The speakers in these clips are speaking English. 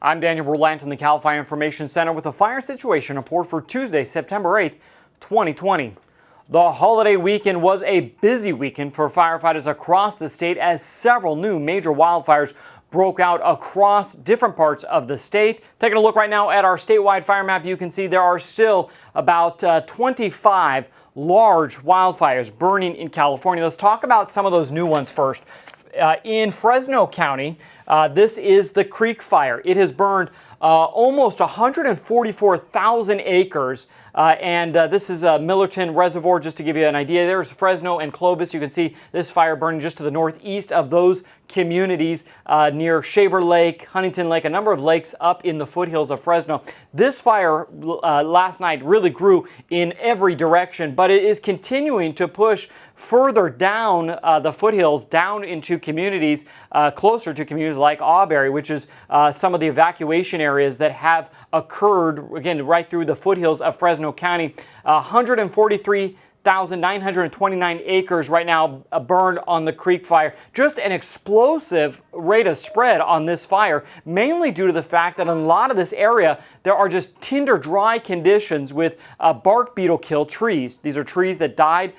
I'm Daniel Berlant in the Cal Fire Information Center with a fire situation report for Tuesday, September 8th, 2020. The holiday weekend was a busy weekend for firefighters across the state as several new major wildfires broke out across different parts of the state. Taking a look right now at our statewide fire map, you can see there are still about 25 large wildfires burning in California. Let's talk about some of those new ones first. In Fresno County, this is the Creek Fire. It has burned almost 144,000 acres. This is a Millerton Reservoir, just to give you an idea. There's Fresno and Clovis. You can see this fire burning just to the northeast of those communities near Shaver Lake, Huntington Lake, a number of lakes up in the foothills of Fresno. This fire last night really grew in every direction, but it is continuing to push further down the foothills, down into communities, closer to communities like Auberry, which is some of the evacuation areas that have occurred, again, right through the foothills of Fresno County. 143,929 acres right now burned on the Creek Fire. Just an explosive rate of spread on this fire, mainly due to the fact that in a lot of this area there are just tinder dry conditions with bark beetle kill trees. These are trees that died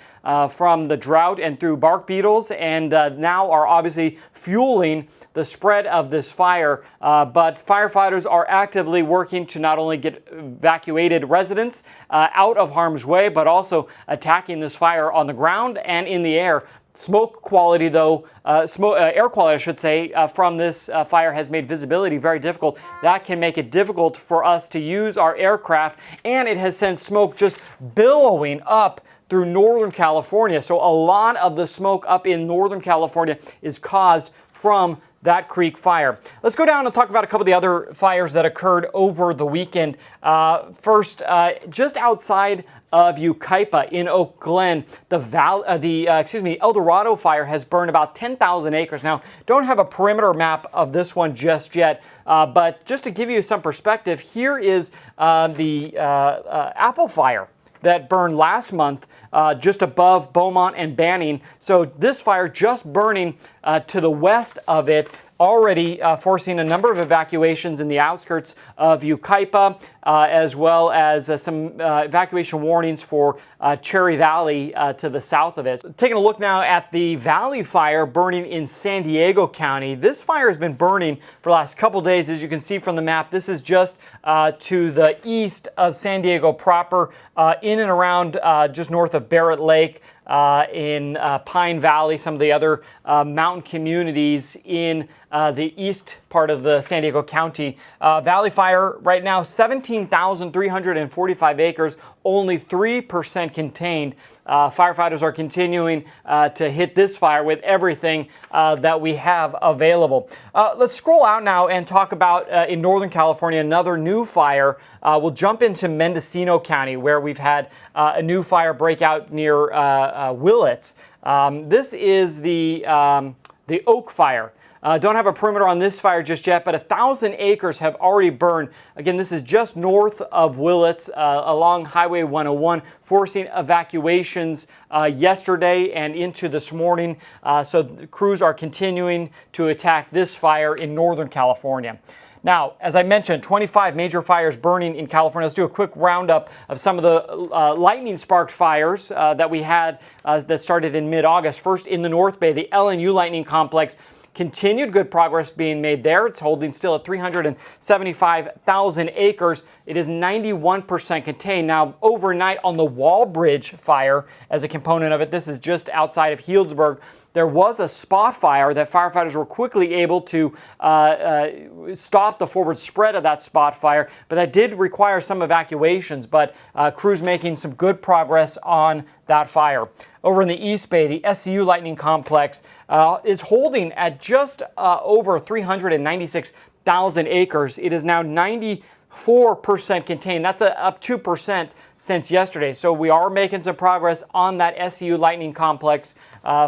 from the drought and through bark beetles, and now are obviously fueling the spread of this fire. But firefighters are actively working to not only get evacuated residents out of harm's way, but also attacking this fire on the ground and in the air. Smoke quality, though, air quality, I should say, from this fire has made visibility very difficult. That can make it difficult for us to use our aircraft, and it has sent smoke just billowing up through Northern California. So a lot of the smoke up in Northern California is caused from that Creek Fire. Let's go down and talk about a couple of the other fires that occurred over the weekend. First, just outside of Yucaipa in Oak Glen, the El Dorado fire has burned about 10,000 acres. Now, don't have a perimeter map of this one just yet, but just to give you some perspective, here is the Apple Fire that burned last month just above Beaumont and Banning. So this fire just burning to the west of it, already forcing a number of evacuations in the outskirts of Yucaipa, as well as some evacuation warnings for Cherry Valley to the south of it. Taking a look now at the Valley Fire burning in San Diego County. This fire has been burning for the last couple days, as you can see from the map. This is just to the east of San Diego proper, in and around just north of Barrett Lake, in Pine Valley, some of the other mountain communities in the east part of the San Diego County. Valley Fire right now, 17,345 acres, only 3% contained. Firefighters are continuing to hit this fire with everything that we have available. Let's scroll out now and talk about in Northern California, another new fire. We'll jump into Mendocino County, where we've had a new fire break out near Willits. This is the Oak Fire. Don't have a perimeter on this fire just yet, but 1,000 acres have already burned. Again, this is just north of Willits along Highway 101, forcing evacuations yesterday and into this morning. So the crews are continuing to attack this fire in Northern California. Now, as I mentioned, 25 major fires burning in California. Let's do a quick roundup of some of the lightning-sparked fires that we had that started in mid-August. First, in the North Bay, the LNU Lightning Complex. Continued good progress being made there. It's holding still at 375,000 acres. It is 91% contained. Now, overnight on the Wall Bridge fire, as a component of it, this is just outside of Healdsburg, there was a spot fire that firefighters were quickly able to stop the forward spread of that spot fire, but that did require some evacuations, but crews making some good progress on that fire. Over in the East Bay, the SCU Lightning Complex is holding at just over 396,000 acres. It is now 94% contained. That's up 2% since yesterday. So we are making some progress on that SCU Lightning Complex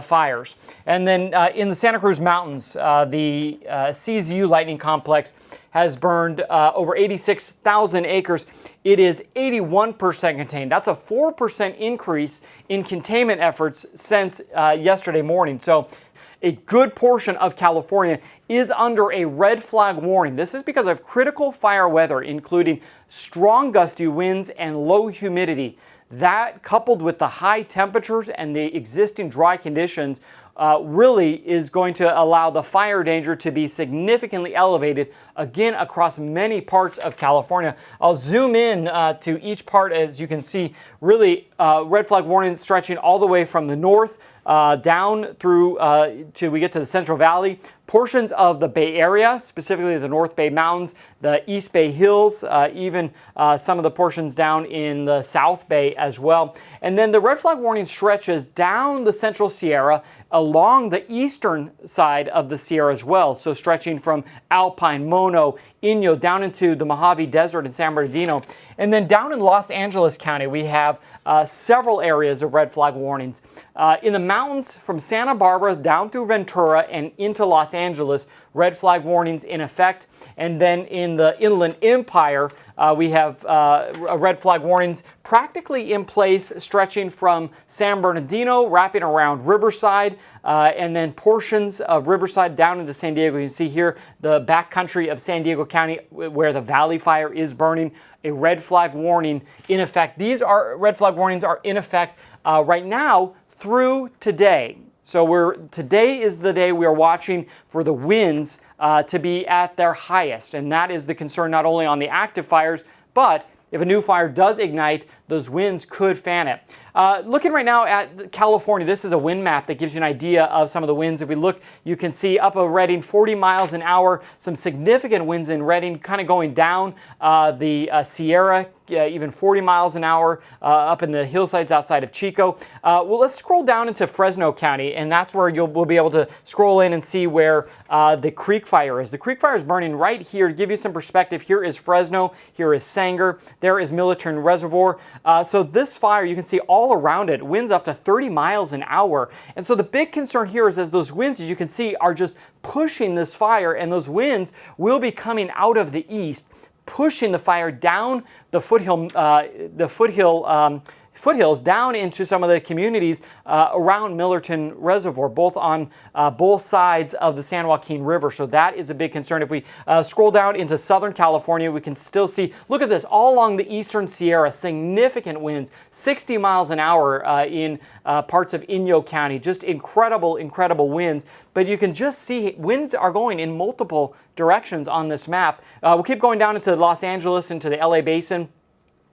fires. And then in the Santa Cruz Mountains, the CZU Lightning Complex has burned over 86,000 acres. It is 81% contained. That's a 4% increase in containment efforts since yesterday morning. So a good portion of California is under a red flag warning. This is because of critical fire weather, including strong gusty winds and low humidity. That, coupled with the high temperatures and the existing dry conditions, really is going to allow the fire danger to be significantly elevated, again, across many parts of California. I'll zoom in to each part. As you can see, really red flag warnings stretching all the way from the north down through till we get to the Central Valley. Portions of the Bay Area, specifically the North Bay Mountains, the East Bay Hills, even some of the portions down in the South Bay as well. And then the red flag warning stretches down the Central Sierra, along the eastern side of the Sierra as well. So stretching from Alpine, Mono, Inyo, down into the Mojave Desert in San Bernardino. And then down in Los Angeles County, we have several areas of red flag warnings. In the mountains from Santa Barbara down through Ventura and into Los Angeles, red flag warnings in effect. And then in the Inland Empire, we have red flag warnings practically in place, stretching from San Bernardino, wrapping around Riverside, and then portions of Riverside down into San Diego. You can see here the backcountry of San Diego County where the Valley Fire is burning. A red flag warning in effect. These red flag warnings are in effect right now through today. So today is the day we are watching for the winds to be at their highest. And that is the concern not only on the active fires, but if a new fire does ignite, those winds could fan it. Looking right now at California, this is a wind map that gives you an idea of some of the winds. If we look, you can see up of Redding, 40 miles an hour, some significant winds in Redding, kind of going down the Sierra, even 40 miles an hour up in the hillsides outside of Chico. Well, let's scroll down into Fresno County, and that's where we'll be able to scroll in and see where the Creek Fire is. The Creek Fire is burning right here. To give you some perspective, here is Fresno, here is Sanger, there is Millerton Reservoir. So this fire, you can see all around it, winds up to 30 miles an hour. And so the big concern here is as those winds, as you can see, are just pushing this fire, and those winds will be coming out of the east, pushing the fire down the foothills down into some of the communities around Millerton Reservoir, both on both sides of the San Joaquin River. So that is a big concern. If we scroll down into Southern California, we can still see, look at this, all along the eastern Sierra, significant winds, 60 miles an hour in parts of Inyo County. Just incredible, incredible winds. But you can just see winds are going in multiple directions on this map. We'll keep going down into Los Angeles, into the LA Basin,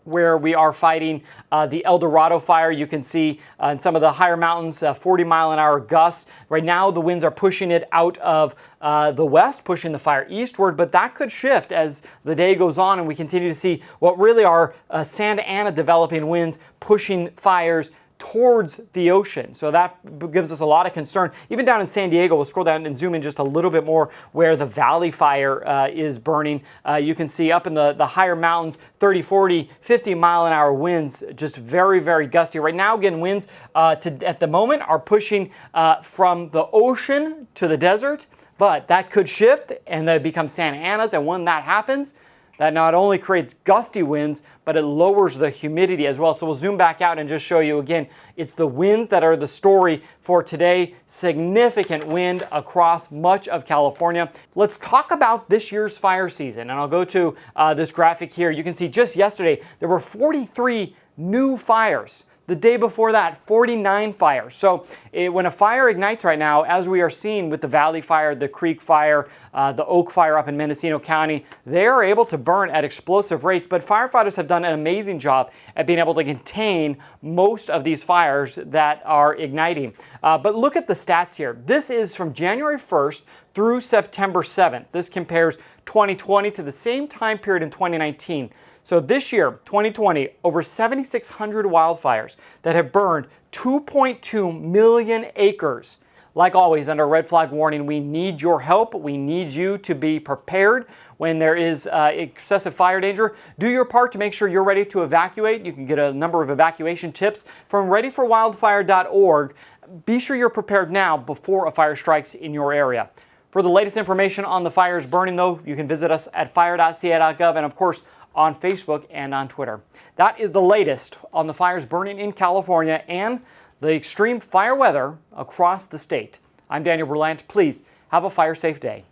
where we are fighting the El Dorado fire. You can see in some of the higher mountains, 40 mile an hour gusts. Right now, the winds are pushing it out of the west, pushing the fire eastward, but that could shift as the day goes on and we continue to see what really are Santa Ana developing winds pushing fires towards the ocean. So that gives us a lot of concern. Even down in San Diego, we'll scroll down and zoom in just a little bit more where the Valley Fire is burning. You can see up in the higher mountains, 30, 40, 50 mile an hour winds, just very, very gusty. Right now, again, winds at the moment are pushing from the ocean to the desert, but that could shift and they become Santa Anas. And when that happens, that not only creates gusty winds, but it lowers the humidity as well. So we'll zoom back out and just show you again, it's the winds that are the story for today. Significant wind across much of California. Let's talk about this year's fire season. And I'll go to this graphic here. You can see just yesterday, there were 43 new fires. The day before that, 49 fires. So when a fire ignites right now, as we are seeing with the Valley Fire, the Creek Fire, the Oak Fire up in Mendocino County, they are able to burn at explosive rates, but firefighters have done an amazing job at being able to contain most of these fires that are igniting. But look at the stats here. This is from January 1st through September 7th. This compares 2020 to the same time period in 2019. So this year, 2020, over 7,600 wildfires that have burned 2.2 million acres. Like always, under red flag warning, we need your help. We need you to be prepared when there is excessive fire danger. Do your part to make sure you're ready to evacuate. You can get a number of evacuation tips from readyforwildfire.org. Be sure you're prepared now before a fire strikes in your area. For the latest information on the fires burning, though, you can visit us at fire.ca.gov and, of course, on Facebook and on Twitter. That is the latest on the fires burning in California and the extreme fire weather across the state. I'm Daniel Berlant. Please have a fire-safe day.